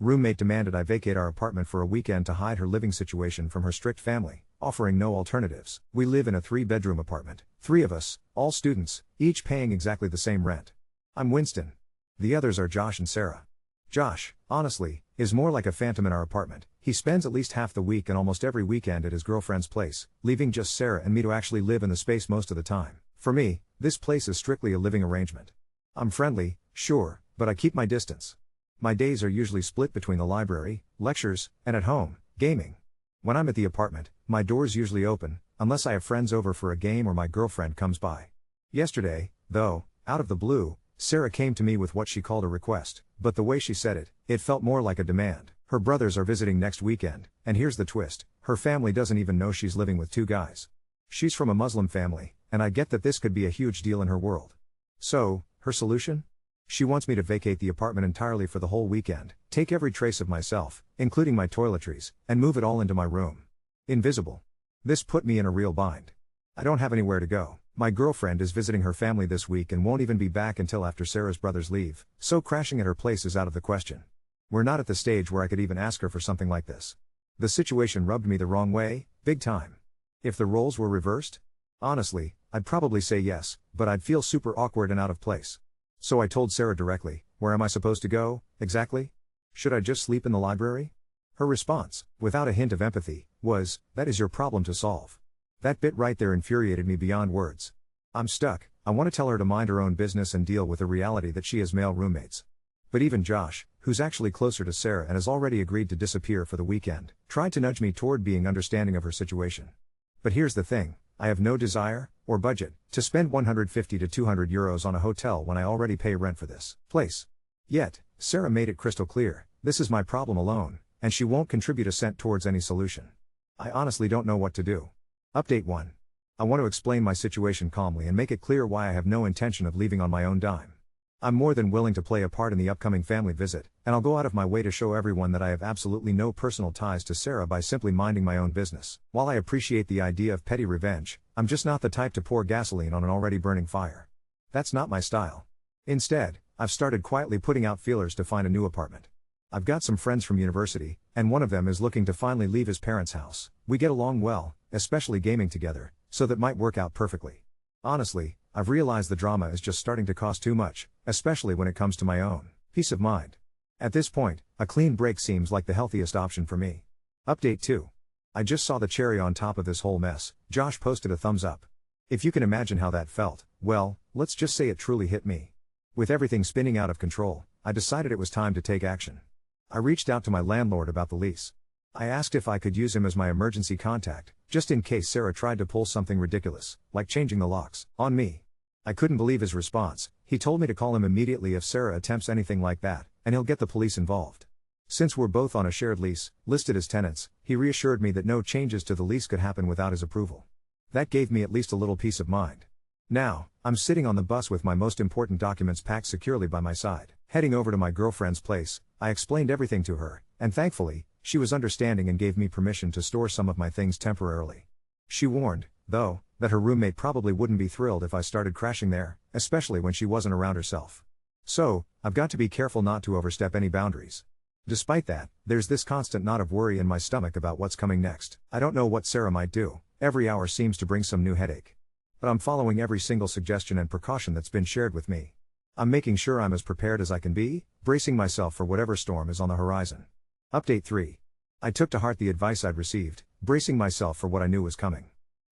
Roommate demanded I vacate our apartment for a weekend to hide her living situation from her strict family, offering no alternatives. We live in a 3-bedroom apartment, 3 of us, all students, each paying exactly the same rent. I'm Winston. The others are Josh and Sarah. Josh, honestly, is more like a phantom in our apartment. He spends at least half the week and almost every weekend at his girlfriend's place, leaving just Sarah and me to actually live in the space most of the time. For me, this place is strictly a living arrangement. I'm friendly, sure, but I keep my distance. My days are usually split between the library, lectures, and at home, gaming. When I'm at the apartment, my door's usually open, unless I have friends over for a game or my girlfriend comes by. Yesterday, though, out of the blue, Sarah came to me with what she called a request, but the way she said it, it felt more like a demand. Her brothers are visiting next weekend, and here's the twist, her family doesn't even know she's living with 2 guys. She's from a Muslim family, and I get that this could be a huge deal in her world. So, her solution? She wants me to vacate the apartment entirely for the whole weekend, take every trace of myself, including my toiletries, and move it all into my room. Invisible. This put me in a real bind. I don't have anywhere to go. My girlfriend is visiting her family this week and won't even be back until after Sarah's brothers leave, so crashing at her place is out of the question. We're not at the stage where I could even ask her for something like this. The situation rubbed me the wrong way, big time. If the roles were reversed? Honestly, I'd probably say yes, but I'd feel super awkward and out of place. So I told Sarah directly, where am I supposed to go, exactly? Should I just sleep in the library? Her response, without a hint of empathy, was, that is your problem to solve. That bit right there infuriated me beyond words. I'm stuck. I want to tell her to mind her own business and deal with the reality that she has male roommates. But even Josh, who's actually closer to Sarah and has already agreed to disappear for the weekend, tried to nudge me toward being understanding of her situation. But here's the thing, I have no desire, or budget, to spend 150 to 200 euros on a hotel when I already pay rent for this place. Yet, Sarah made it crystal clear, this is my problem alone, and she won't contribute a cent towards any solution. I honestly don't know what to do. Update 1. I want to explain my situation calmly and make it clear why I have no intention of leaving on my own dime. I'm more than willing to play a part in the upcoming family visit, and I'll go out of my way to show everyone that I have absolutely no personal ties to Sarah by simply minding my own business. While I appreciate the idea of petty revenge, I'm just not the type to pour gasoline on an already burning fire. That's not my style. Instead, I've started quietly putting out feelers to find a new apartment. I've got some friends from university, and one of them is looking to finally leave his parents' house. We get along well, especially gaming together, so that might work out perfectly. Honestly, I've realized the drama is just starting to cost too much, especially when it comes to my own peace of mind. At this point, a clean break seems like the healthiest option for me. Update 2. I just saw the cherry on top of this whole mess. Josh posted a thumbs up. If you can imagine how that felt, well, let's just say it truly hit me. With everything spinning out of control, I decided it was time to take action. I reached out to my landlord about the lease. I asked if I could use him as my emergency contact, just in case Sarah tried to pull something ridiculous, like changing the locks, on me. I couldn't believe his response. He told me to call him immediately if Sarah attempts anything like that, and he'll get the police involved. Since we're both on a shared lease, listed as tenants, he reassured me that no changes to the lease could happen without his approval. That gave me at least a little peace of mind. Now, I'm sitting on the bus with my most important documents packed securely by my side. Heading over to my girlfriend's place, I explained everything to her, and thankfully, she was understanding and gave me permission to store some of my things temporarily. She warned, though, that her roommate probably wouldn't be thrilled if I started crashing there, especially when she wasn't around herself. So, I've got to be careful not to overstep any boundaries. Despite that, there's this constant knot of worry in my stomach about what's coming next. I don't know what Sarah might do. Every hour seems to bring some new headache. But I'm following every single suggestion and precaution that's been shared with me. I'm making sure I'm as prepared as I can be, bracing myself for whatever storm is on the horizon. Update 3. I took to heart the advice I'd received, bracing myself for what I knew was coming.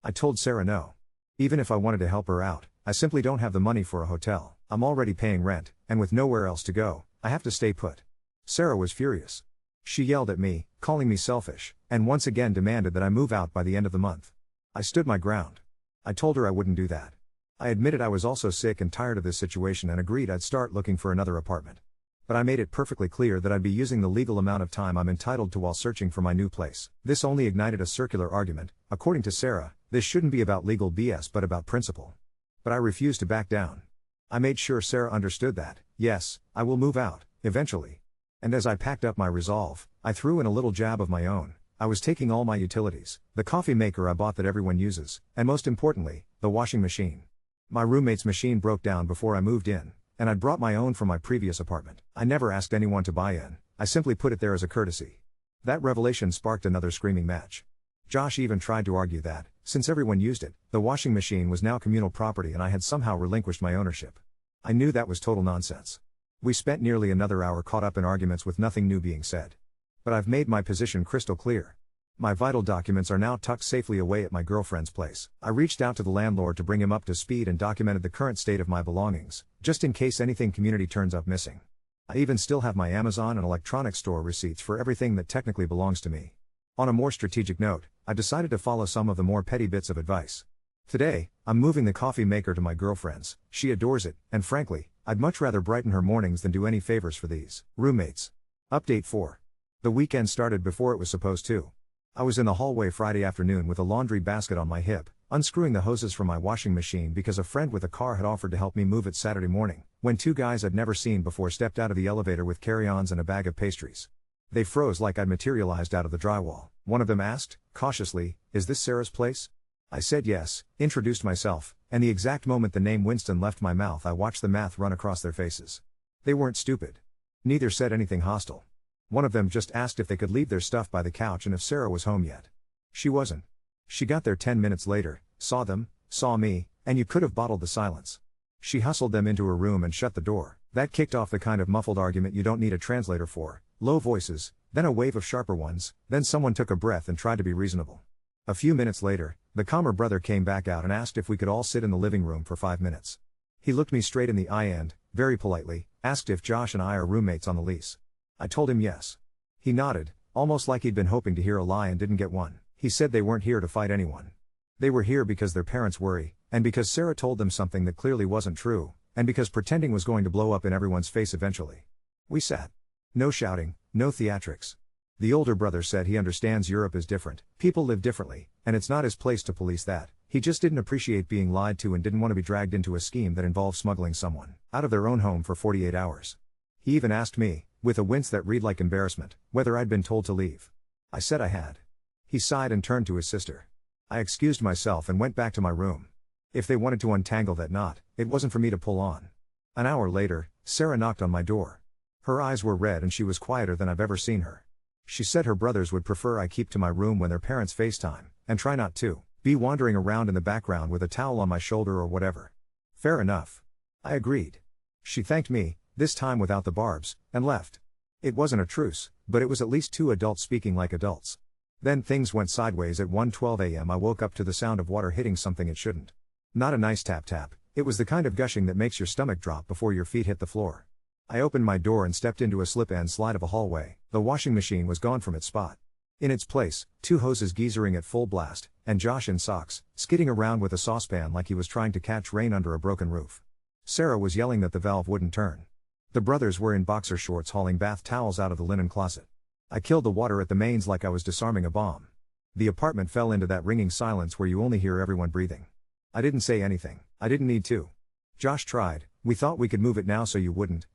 I told Sarah no. Even if I wanted to help her out, I simply don't have the money for a hotel. I'm already paying rent, and with nowhere else to go, I have to stay put. Sarah was furious. She yelled at me, calling me selfish, and once again demanded that I move out by the end of the month. I stood my ground. I told her I wouldn't do that. I admitted I was also sick and tired of this situation and agreed I'd start looking for another apartment. But I made it perfectly clear that I'd be using the legal amount of time I'm entitled to while searching for my new place. This only ignited a circular argument. According to Sarah, this shouldn't be about legal BS but about principle. But I refused to back down. I made sure Sarah understood that, yes, I will move out, eventually. And as I packed up my resolve, I threw in a little jab of my own. I was taking all my utilities, the coffee maker I bought that everyone uses, and most importantly, the washing machine. My roommate's machine broke down before I moved in, and I'd brought my own from my previous apartment. I never asked anyone to buy in, I simply put it there as a courtesy. That revelation sparked another screaming match. Josh even tried to argue that, since everyone used it, the washing machine was now communal property and I had somehow relinquished my ownership. I knew that was total nonsense. We spent nearly another hour caught up in arguments with nothing new being said. But I've made my position crystal clear. My vital documents are now tucked safely away at my girlfriend's place. I reached out to the landlord to bring him up to speed and documented the current state of my belongings, just in case anything community turns up missing. I even still have my Amazon and electronics store receipts for everything that technically belongs to me. On a more strategic note, I decided to follow some of the more petty bits of advice. Today, I'm moving the coffee maker to my girlfriend's. She adores it, and frankly, I'd much rather brighten her mornings than do any favors for these roommates. Update 4. The weekend started before it was supposed to. I was in the hallway Friday afternoon with a laundry basket on my hip, unscrewing the hoses from my washing machine because a friend with a car had offered to help me move it Saturday morning, when two guys I'd never seen before stepped out of the elevator with carry-ons and a bag of pastries. They froze like I'd materialized out of the drywall. One of them asked, cautiously, "Is this Sarah's place?" I said yes, introduced myself, and the exact moment the name Winston left my mouth I watched the math run across their faces. They weren't stupid. Neither said anything hostile. One of them just asked if they could leave their stuff by the couch and if Sarah was home yet. She wasn't. She got there 10 minutes later, saw them, saw me, and you could have bottled the silence. She hustled them into her room and shut the door. That kicked off the kind of muffled argument you don't need a translator for. Low voices, then a wave of sharper ones, then someone took a breath and tried to be reasonable. A few minutes later, the calmer brother came back out and asked if we could all sit in the living room for 5 minutes. He looked me straight in the eye and, very politely, asked if Josh and I are roommates on the lease. I told him yes. He nodded, almost like he'd been hoping to hear a lie and didn't get one. He said they weren't here to fight anyone. They were here because their parents worry, and because Sarah told them something that clearly wasn't true, and because pretending was going to blow up in everyone's face eventually. We sat. No shouting, no theatrics. The older brother said he understands Europe is different, people live differently, and it's not his place to police that. He just didn't appreciate being lied to and didn't want to be dragged into a scheme that involved smuggling someone out of their own home for 48 hours. He even asked me, with a wince that read like embarrassment, whether I'd been told to leave. I said I had. He sighed and turned to his sister. I excused myself and went back to my room. If they wanted to untangle that knot, it wasn't for me to pull on. An hour later, Sarah knocked on my door. Her eyes were red and she was quieter than I've ever seen her. She said her brothers would prefer I keep to my room when their parents FaceTime, and try not to be wandering around in the background with a towel on my shoulder or whatever. Fair enough. I agreed. She thanked me, this time without the barbs, and left. It wasn't a truce, but it was at least two adults speaking like adults. Then things went sideways at 1:12 a.m. I woke up to the sound of water hitting something it shouldn't. Not a nice tap tap, it was the kind of gushing that makes your stomach drop before your feet hit the floor. I opened my door and stepped into a slip-and slide of a hallway. The washing machine was gone from its spot. In its place, two hoses geezering at full blast, and Josh in socks, skidding around with a saucepan like he was trying to catch rain under a broken roof. Sarah was yelling that the valve wouldn't turn. The brothers were in boxer shorts hauling bath towels out of the linen closet. I killed the water at the mains like I was disarming a bomb. The apartment fell into that ringing silence where you only hear everyone breathing. I didn't say anything. I didn't need to. Josh tried. We thought we could move it now so you wouldn't,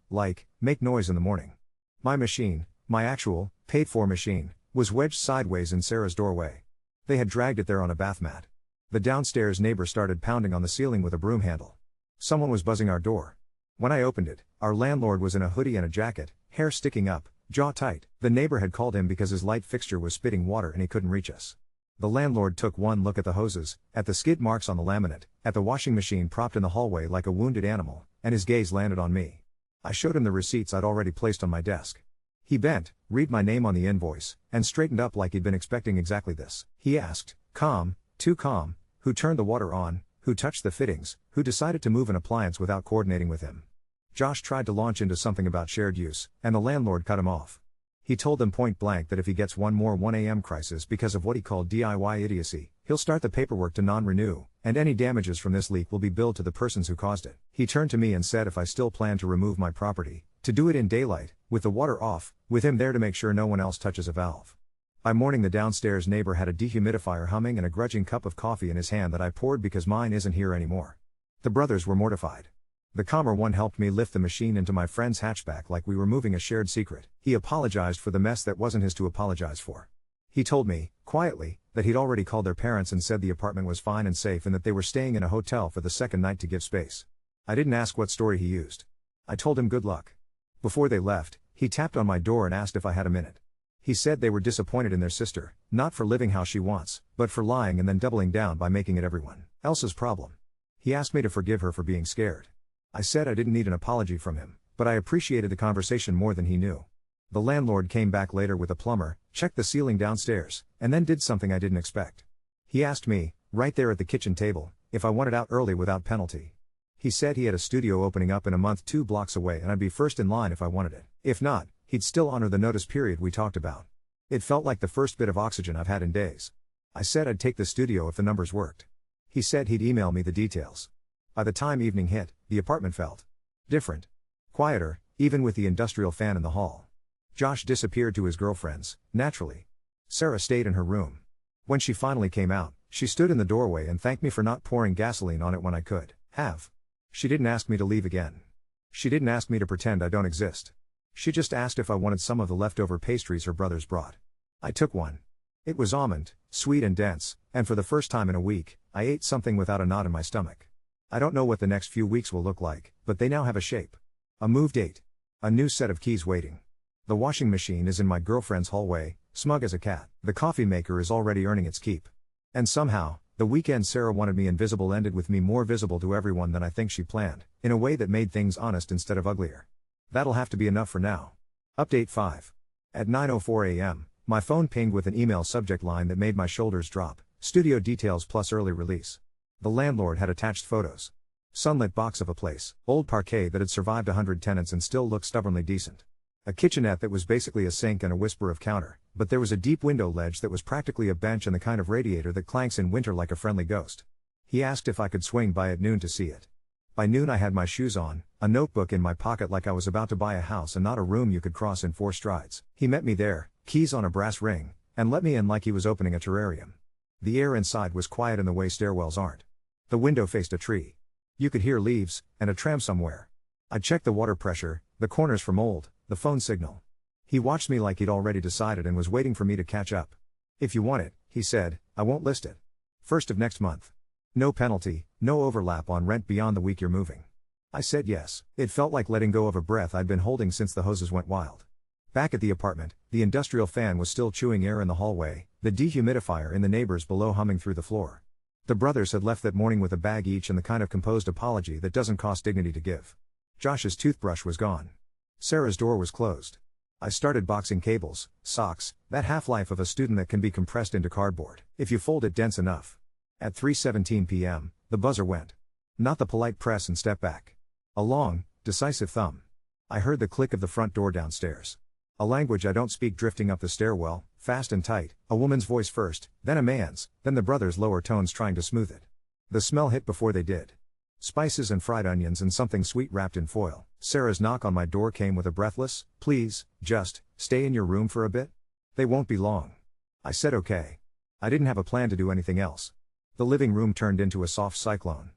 make noise in the morning. My machine, my actual, paid-for machine, was wedged sideways in Sarah's doorway. They had dragged it there on a bath mat. The downstairs neighbor started pounding on the ceiling with a broom handle. Someone was buzzing our door. When I opened it, our landlord was in a hoodie and a jacket, hair sticking up, jaw tight. The neighbor had called him because his light fixture was spitting water and he couldn't reach us. The landlord took one look at the hoses, at the skid marks on the laminate, at the washing machine propped in the hallway like a wounded animal, and his gaze landed on me. I showed him the receipts I'd already placed on my desk. He bent, read my name on the invoice, and straightened up like he'd been expecting exactly this. He asked, calm, too calm, who turned the water on, who touched the fittings, who decided to move an appliance without coordinating with him. Josh tried to launch into something about shared use, and the landlord cut him off. He told them point blank that if he gets one more 1 a.m. crisis because of what he called DIY idiocy, he'll start the paperwork to non-renew, and any damages from this leak will be billed to the persons who caused it. He turned to me and said if I still plan to remove my property, to do it in daylight, with the water off, with him there to make sure no one else touches a valve. By morning the downstairs neighbor had a dehumidifier humming and a grudging cup of coffee in his hand that I poured because mine isn't here anymore. The brothers were mortified. The calmer one helped me lift the machine into my friend's hatchback like we were moving a shared secret. He apologized for the mess that wasn't his to apologize for. He told me, quietly, that he'd already called their parents and said the apartment was fine and safe and that they were staying in a hotel for the second night to give space. I didn't ask what story he used. I told him good luck. Before they left, He tapped on my door and asked if I had a minute. He said they were disappointed in their sister, not for living how she wants, but for lying and then doubling down by making it everyone else's problem. He asked me to forgive her for being scared. I said I didn't need an apology from him, but I appreciated the conversation more than he knew. The landlord came back later with a plumber, checked the ceiling downstairs, and then did something I didn't expect. He asked me, right there at the kitchen table, if I wanted out early without penalty. He said he had a studio opening up in a month 2 blocks away and I'd be first in line if I wanted it. If not, he'd still honor the notice period we talked about. It felt like the first bit of oxygen I've had in days. I said I'd take the studio if the numbers worked. He said he'd email me the details. By the time evening hit, the apartment felt different. Quieter, even with the industrial fan in the hall. Josh disappeared to his girlfriend's, naturally. Sarah stayed in her room. When she finally came out, she stood in the doorway and thanked me for not pouring gasoline on it when I could have. She didn't ask me to leave again. She didn't ask me to pretend I don't exist. She just asked if I wanted some of the leftover pastries her brothers brought. I took one. It was almond, sweet and dense, and for the first time in a week, I ate something without a knot in my stomach. I don't know what the next few weeks will look like, but they now have a shape. A move date. A new set of keys waiting. The washing machine is in my girlfriend's hallway, smug as a cat. The coffee maker is already earning its keep. And somehow, the weekend Sarah wanted me invisible ended with me more visible to everyone than I think she planned, in a way that made things honest instead of uglier. That'll have to be enough for now. Update 5. At 9:04 a.m., my phone pinged with an email subject line that made my shoulders drop, studio details plus early release. The landlord had attached photos. Sunlit box of a place, old parquet that had survived 100 tenants and still looked stubbornly decent. A kitchenette that was basically a sink and a whisper of counter, but there was a deep window ledge that was practically a bench and the kind of radiator that clanks in winter like a friendly ghost. He asked if I could swing by at noon to see it. By noon I had my shoes on, a notebook in my pocket like I was about to buy a house and not a room you could cross in 4 strides. He met me there, keys on a brass ring, and let me in like he was opening a terrarium. The air inside was quiet in the way stairwells aren't. The window faced a tree. You could hear leaves, and a tram somewhere. I checked the water pressure, the corners for mold, the phone signal. He watched me like he'd already decided and was waiting for me to catch up. If you want it, he said, I won't list it. 1st of next month. No penalty, no overlap on rent beyond the week you're moving. I said yes. It felt like letting go of a breath I'd been holding since the hoses went wild. Back at the apartment, the industrial fan was still chewing air in the hallway, the dehumidifier in the neighbors below humming through the floor. The brothers had left that morning with a bag each and the kind of composed apology that doesn't cost dignity to give. Josh's toothbrush was gone. Sarah's door was closed. I started boxing cables, socks, that half-life of a student that can be compressed into cardboard, if you fold it dense enough. At 3:17 p.m., the buzzer went. Not the polite press and step back. A long, decisive thumb. I heard the click of the front door downstairs. A language I don't speak drifting up the stairwell, fast and tight, a woman's voice first, then a man's, then the brothers' lower tones trying to smooth it. The smell hit before they did. Spices and fried onions and something sweet wrapped in foil. Sarah's knock on my door came with a breathless, please, just, stay in your room for a bit? They won't be long. I said okay. I didn't have a plan to do anything else. The living room turned into a soft cyclone.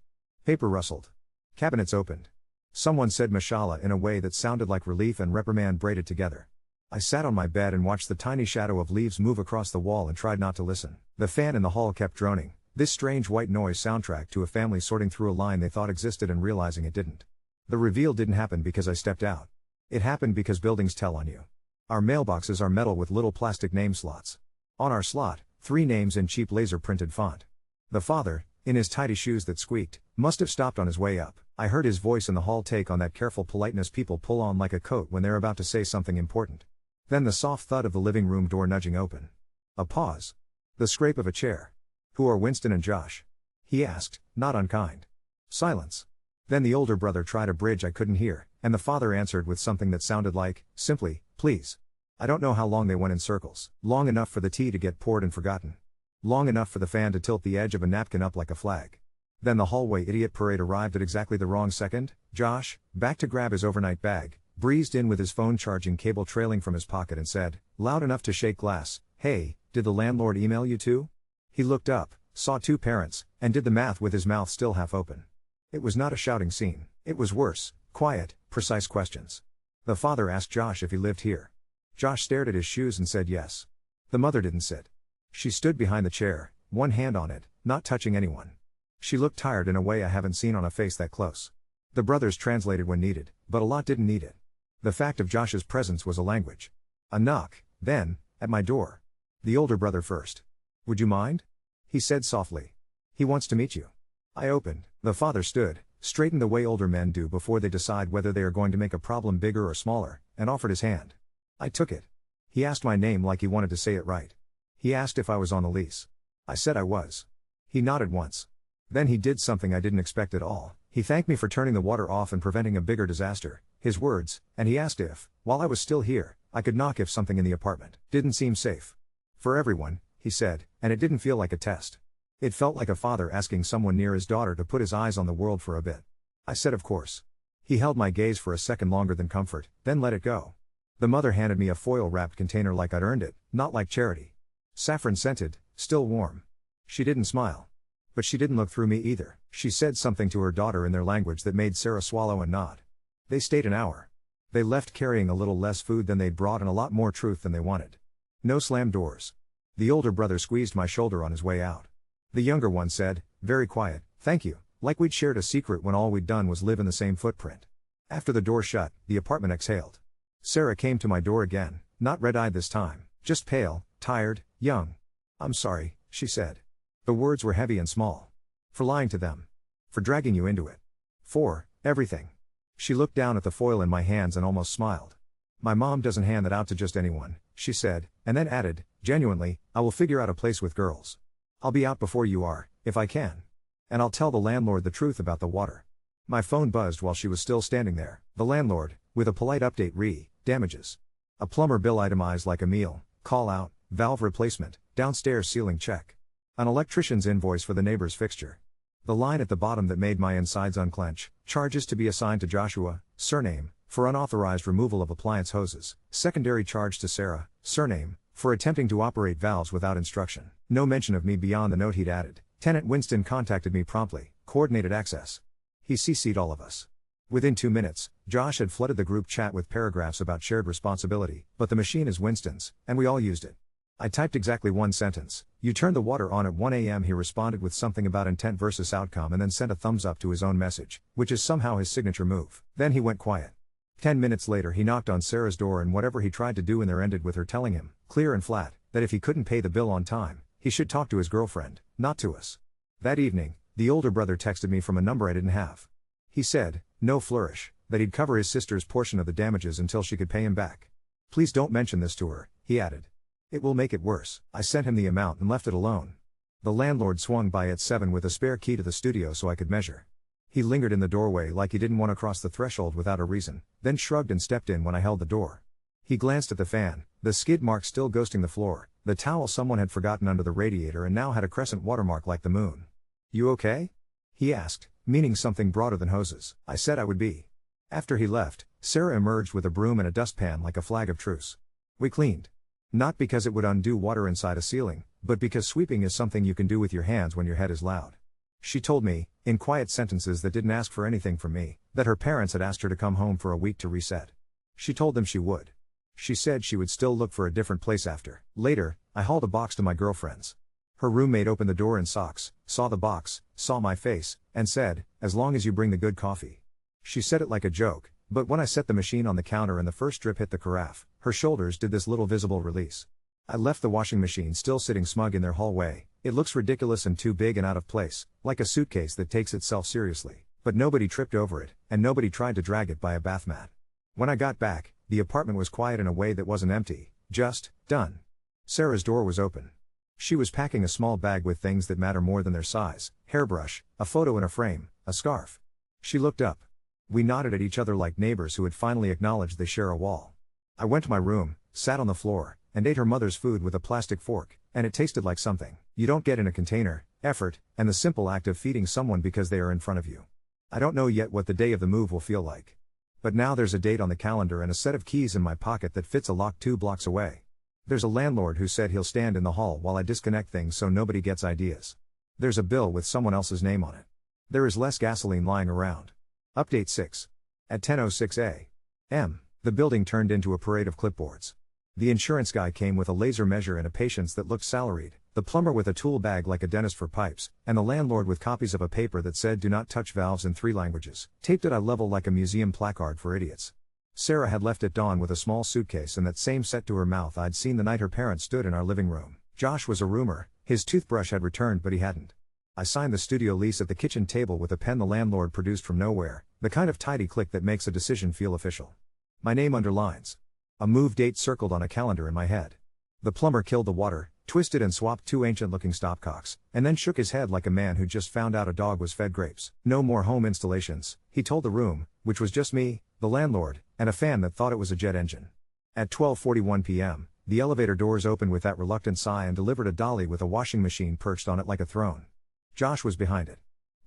Paper rustled. Cabinets opened. Someone said mashallah in a way that sounded like relief and reprimand braided together. I sat on my bed and watched the tiny shadow of leaves move across the wall and tried not to listen. The fan in the hall kept droning, this strange white noise soundtrack to a family sorting through a line they thought existed and realizing it didn't. The reveal didn't happen because I stepped out. It happened because buildings tell on you. Our mailboxes are metal with little plastic name slots. On our slot, 3 names in cheap laser-printed font. The father, in his tidy shoes that squeaked, must have stopped on his way up. I heard his voice in the hall take on that careful politeness people pull on like a coat when they're about to say something important. Then the soft thud of the living room door nudging open. A pause. The scrape of a chair. Who are Winston and Josh? He asked, not unkind. Silence. Then the older brother tried a bridge I couldn't hear, and the father answered with something that sounded like, simply, please. I don't know how long they went in circles. Long enough for the tea to get poured and forgotten. Long enough for the fan to tilt the edge of a napkin up like a flag. Then the hallway idiot parade arrived at exactly the wrong second. Josh, back to grab his overnight bag, breezed in with his phone charging cable trailing from his pocket and said, loud enough to shake glass, hey, did the landlord email you too? He looked up, saw 2 parents, and did the math with his mouth still half open. It was not a shouting scene. It was worse, quiet, precise questions. The father asked Josh if he lived here. Josh stared at his shoes and said yes. The mother didn't sit. She stood behind the chair, one hand on it, not touching anyone. She looked tired in a way I haven't seen on a face that close. The brothers translated when needed, but a lot didn't need it. The fact of Josh's presence was a language. A knock, then, at my door. The older brother first. "Would you mind?" he said softly. "He wants to meet you." I opened. The father stood, straightened the way older men do before they decide whether they are going to make a problem bigger or smaller, and offered his hand. I took it. He asked my name like he wanted to say it right. He asked if I was on the lease. I said I was. He nodded once. Then he did something I didn't expect at all. He thanked me for turning the water off and preventing a bigger disaster, his words, and he asked if, while I was still here, I could knock if something in the apartment didn't seem safe. For everyone, he said, and it didn't feel like a test. It felt like a father asking someone near his daughter to put his eyes on the world for a bit. I said of course. He held my gaze for a second longer than comfort, then let it go. The mother handed me a foil-wrapped container like I'd earned it, not like charity. Saffron-scented, still warm. She didn't smile. But she didn't look through me either. She said something to her daughter in their language that made Sarah swallow and nod. They stayed an hour. They left carrying a little less food than they'd brought and a lot more truth than they wanted. No slammed doors. The older brother squeezed my shoulder on his way out. The younger one said, very quiet, "Thank you," like we'd shared a secret when all we'd done was live in the same footprint. After the door shut, the apartment exhaled. Sarah came to my door again, not red-eyed this time, just pale, tired, young. "I'm sorry," she said. The words were heavy and small. "For lying to them. For dragging you into it. For everything." She looked down at the foil in my hands and almost smiled. "My mom doesn't hand that out to just anyone," she said, and then added, genuinely, "I will figure out a place with girls. I'll be out before you are, if I can. And I'll tell the landlord the truth about the water." My phone buzzed while she was still standing there. The landlord, with a polite update damages. A plumber bill itemized like a meal, call out, valve replacement, downstairs ceiling check. An electrician's invoice for the neighbor's fixture. The line at the bottom that made my insides unclench, charges to be assigned to Joshua, surname, for unauthorized removal of appliance hoses, secondary charge to Sarah, surname, for attempting to operate valves without instruction. No mention of me beyond the note he'd added. Tenant Winston contacted me promptly, coordinated access. He CC'd all of us. Within 2 minutes, Josh had flooded the group chat with paragraphs about shared responsibility, but the machine is Winston's, and we all used it. I typed exactly one sentence. "You turned the water on at 1 a.m. He responded with something about intent versus outcome and then sent a thumbs up to his own message, which is somehow his signature move. Then he went quiet. 10 minutes later he knocked on Sarah's door and whatever he tried to do in there ended with her telling him, clear and flat, that if he couldn't pay the bill on time, he should talk to his girlfriend, not to us. That evening, the older brother texted me from a number I didn't have. He said, no flourish, that he'd cover his sister's portion of the damages until she could pay him back. "Please don't mention this to her," he added. "It will make it worse." I sent him the amount and left it alone. The landlord swung by at 7 with a spare key to the studio so I could measure. He lingered in the doorway like he didn't want to cross the threshold without a reason, then shrugged and stepped in when I held the door. He glanced at the fan, the skid mark still ghosting the floor, the towel someone had forgotten under the radiator and now had a crescent watermark like the moon. "You okay?" he asked, meaning something broader than hoses. I said I would be. After he left, Sarah emerged with a broom and a dustpan like a flag of truce. We cleaned. Not because it would undo water inside a ceiling, but because sweeping is something you can do with your hands when your head is loud. She told me, in quiet sentences that didn't ask for anything from me, that her parents had asked her to come home for a week to reset. She told them she would. She said she would still look for a different place after. Later, I hauled a box to my girlfriend's. Her roommate opened the door in socks, saw the box, saw my face, and said, "As long as you bring the good coffee." She said it like a joke, but when I set the machine on the counter and the first drip hit the carafe, her shoulders did this little visible release. I left the washing machine still sitting smug in their hallway. It looks ridiculous and too big and out of place, like a suitcase that takes itself seriously, but nobody tripped over it, and nobody tried to drag it by a bath mat. When I got back, the apartment was quiet in a way that wasn't empty, just done. Sarah's door was open. She was packing a small bag with things that matter more than their size, hairbrush, a photo in a frame, a scarf. She looked up. We nodded at each other like neighbors who had finally acknowledged they share a wall. I went to my room, sat on the floor, and ate her mother's food with a plastic fork, and it tasted like something you don't get in a container: effort, and the simple act of feeding someone because they are in front of you. I don't know yet what the day of the move will feel like. But now there's a date on the calendar and a set of keys in my pocket that fits a lock 2 blocks away. There's a landlord who said he'll stand in the hall while I disconnect things so nobody gets ideas. There's a bill with someone else's name on it. There is less gasoline lying around. Update 6. At 10:06 a.m., the building turned into a parade of clipboards. The insurance guy came with a laser measure and a patience that looked salaried, the plumber with a tool bag like a dentist for pipes, and the landlord with copies of a paper that said "Do not touch valves" in 3 languages, taped at eye level like a museum placard for idiots. Sarah had left at dawn with a small suitcase and that same set to her mouth I'd seen the night her parents stood in our living room. Josh was a roomer, his toothbrush had returned but he hadn't. I signed the studio lease at the kitchen table with a pen the landlord produced from nowhere, the kind of tidy click that makes a decision feel official. My name underlines. A move date circled on a calendar in my head. The plumber killed the water, twisted and swapped two ancient-looking stopcocks, and then shook his head like a man who just found out a dog was fed grapes. No more home installations, he told the room, which was just me, the landlord, and a fan that thought it was a jet engine. At 12:41 p.m., the elevator doors opened with that reluctant sigh and delivered a dolly with a washing machine perched on it like a throne. Josh was behind it.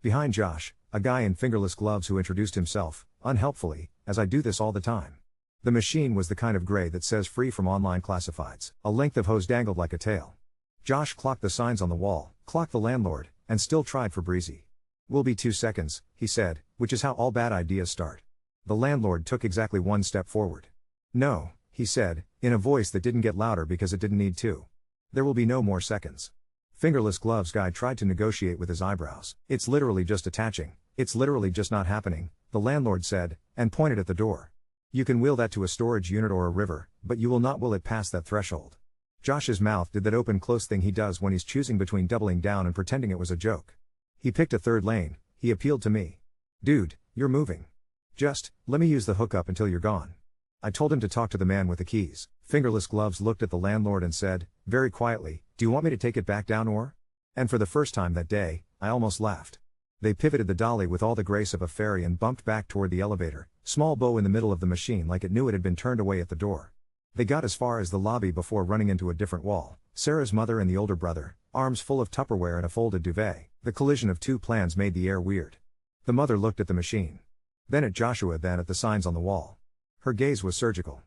Behind Josh, a guy in fingerless gloves who introduced himself, unhelpfully, as I do this all the time. The machine was the kind of gray that says free from online classifieds. A length of hose dangled like a tail. Josh clocked the signs on the wall, clocked the landlord, and still tried for breezy. "Will be 2 seconds, he said, which is how all bad ideas start. The landlord took exactly 1 step forward. "No," he said, in a voice that didn't get louder because it didn't need to. "There will be no more seconds." Fingerless gloves guy tried to negotiate with his eyebrows. "It's literally just attaching, it's literally just not happening," the landlord said, and pointed at the door. "You can wheel that to a storage unit or a river, but you will not will it past that threshold." Josh's mouth did that open-close thing he does when he's choosing between doubling down and pretending it was a joke. He picked a third lane, he appealed to me. "Dude, you're moving. Just, let me use the hookup until you're gone." I told him to talk to the man with the keys. Fingerless gloves looked at the landlord and said, very quietly, "Do you want me to take it back down or?" And for the first time that day, I almost laughed. They pivoted the dolly with all the grace of a fairy and bumped back toward the elevator, small bow in the middle of the machine like it knew it had been turned away at the door. They got as far as the lobby before running into a different wall, Sarah's mother and the older brother, arms full of Tupperware and a folded duvet. The collision of two plans made the air weird. The mother looked at the machine. Then at Joshua, then at the signs on the wall. Her gaze was surgical.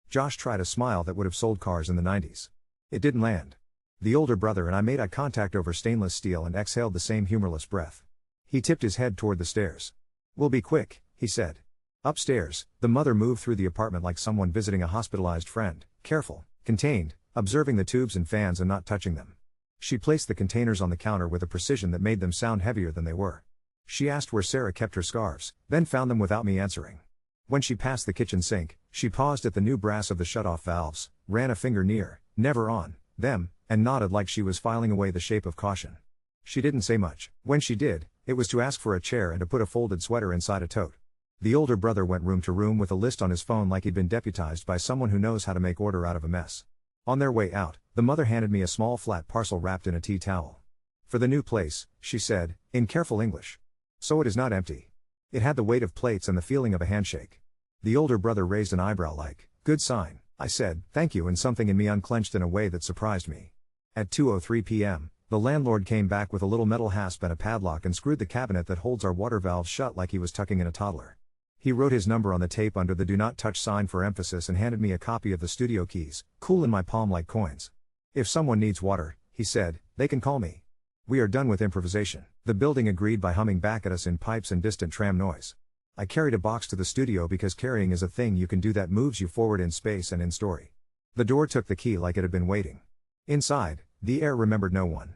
Josh tried a smile that would have sold cars in the 90s. It didn't land. The older brother and I made eye contact over stainless steel and exhaled the same humorless breath. He tipped his head toward the stairs. "We'll be quick," he said. Upstairs, the mother moved through the apartment like someone visiting a hospitalized friend, careful, contained, observing the tubes and fans and not touching them. She placed the containers on the counter with a precision that made them sound heavier than they were. She asked where Sarah kept her scarves, then found them without me answering. When she passed the kitchen sink, she paused at the new brass of the shut-off valves, ran a finger near, never on, them, and nodded like she was filing away the shape of caution. She didn't say much. When she did, it was to ask for a chair and to put a folded sweater inside a tote. The older brother went room to room with a list on his phone like he'd been deputized by someone who knows how to make order out of a mess. On their way out, the mother handed me a small flat parcel wrapped in a tea towel. "For the new place," she said, in careful English. "So it is not empty." It had the weight of plates and the feeling of a handshake. The older brother raised an eyebrow like, "Good sign." I said, "Thank you," and something in me unclenched in a way that surprised me. At 2:03 p.m., the landlord came back with a little metal hasp and a padlock and screwed the cabinet that holds our water valves shut like he was tucking in a toddler. He wrote his number on the tape under the "Do Not Touch" sign for emphasis and handed me a copy of the studio keys, cool in my palm like coins. "If someone needs water," he said, "they can call me. We are done with improvisation." The building agreed by humming back at us in pipes and distant tram noise. I carried a box to the studio because carrying is a thing you can do that moves you forward in space and in story. The door took the key like it had been waiting. Inside, the air remembered no one.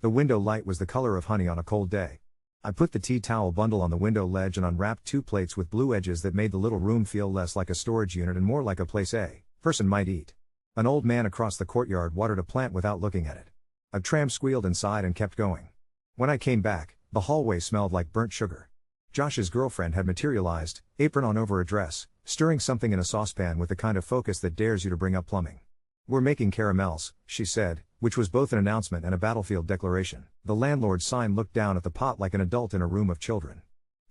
The window light was the color of honey on a cold day. I put the tea towel bundle on the window ledge and unwrapped two plates with blue edges that made the little room feel less like a storage unit and more like a place a person might eat. An old man across the courtyard watered a plant without looking at it. A tram squealed inside and kept going. When I came back, the hallway smelled like burnt sugar. Josh's girlfriend had materialized, apron on over a dress, stirring something in a saucepan with the kind of focus that dares you to bring up plumbing. "We're making caramels," she said, which was both an announcement and a battlefield declaration. The landlord's sign looked down at the pot like an adult in a room of children.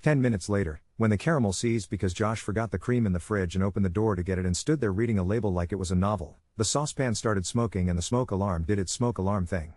10 minutes later, when the caramel seized because Josh forgot the cream in the fridge and opened the door to get it and stood there reading a label like it was a novel, the saucepan started smoking and the smoke alarm did its smoke alarm thing.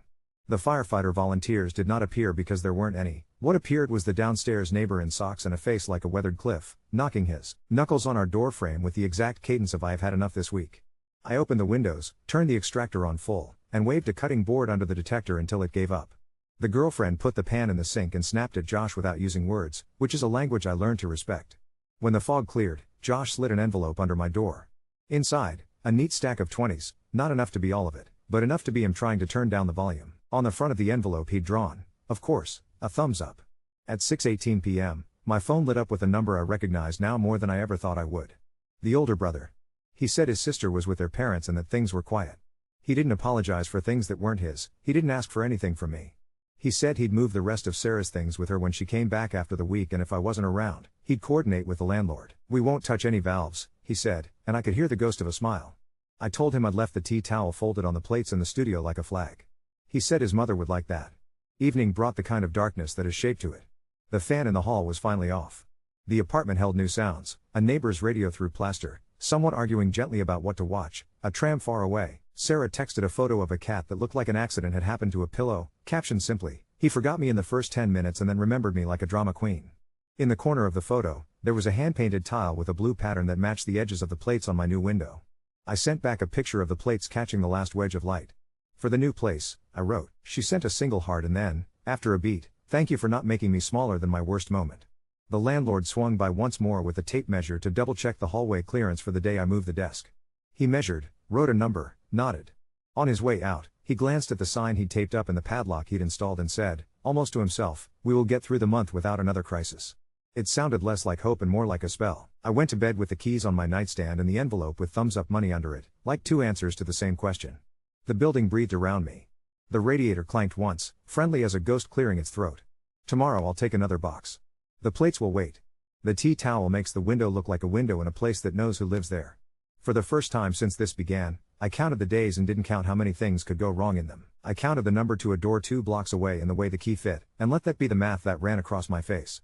The firefighter volunteers did not appear because there weren't any. What appeared was the downstairs neighbor in socks and a face like a weathered cliff, knocking his knuckles on our door frame with the exact cadence of "I have had enough this week." I opened the windows, turned the extractor on full, and waved a cutting board under the detector until it gave up. The girlfriend put the pan in the sink and snapped at Josh without using words, which is a language I learned to respect. When the fog cleared, Josh slid an envelope under my door. Inside, a neat stack of 20s, not enough to be all of it, but enough to be him trying to turn down the volume. On the front of the envelope he'd drawn, of course, a thumbs up. At 6:18 p.m., my phone lit up with a number I recognized now more than I ever thought I would. The older brother. He said his sister was with their parents and that things were quiet. He didn't apologize for things that weren't his, he didn't ask for anything from me. He said he'd move the rest of Sarah's things with her when she came back after the week, and if I wasn't around, he'd coordinate with the landlord. We won't touch any valves, he said, and I could hear the ghost of a smile. I told him I'd left the tea towel folded on the plates in the studio like a flag. He said his mother would like that. Evening brought the kind of darkness that is shape to it. The fan in the hall was finally off. The apartment held new sounds: a neighbor's radio through plaster, someone arguing gently about what to watch, a tram far away. Sarah texted a photo of a cat that looked like an accident had happened to a pillow, captioned simply, "He forgot me in the first 10 minutes and then remembered me like a drama queen." In the corner of the photo, there was a hand-painted tile with a blue pattern that matched the edges of the plates on my new window. I sent back a picture of the plates catching the last wedge of light. For the new place, I wrote. She sent a single heart and then, after a beat, "Thank you for not making me smaller than my worst moment." The landlord swung by once more with a tape measure to double-check the hallway clearance for the day I moved the desk. He measured, wrote a number, nodded. On his way out, he glanced at the sign he'd taped up and the padlock he'd installed and said, almost to himself, "We will get through the month without another crisis." It sounded less like hope and more like a spell. I went to bed with the keys on my nightstand and the envelope with thumbs-up money under it, like two answers to the same question. The building breathed around me. The radiator clanked once, friendly as a ghost clearing its throat. Tomorrow I'll take another box. The plates will wait. The tea towel makes the window look like a window in a place that knows who lives there. For the first time since this began, I counted the days and didn't count how many things could go wrong in them. I counted the number to a door 2 blocks away and the way the key fit, and let that be the math that ran across my face.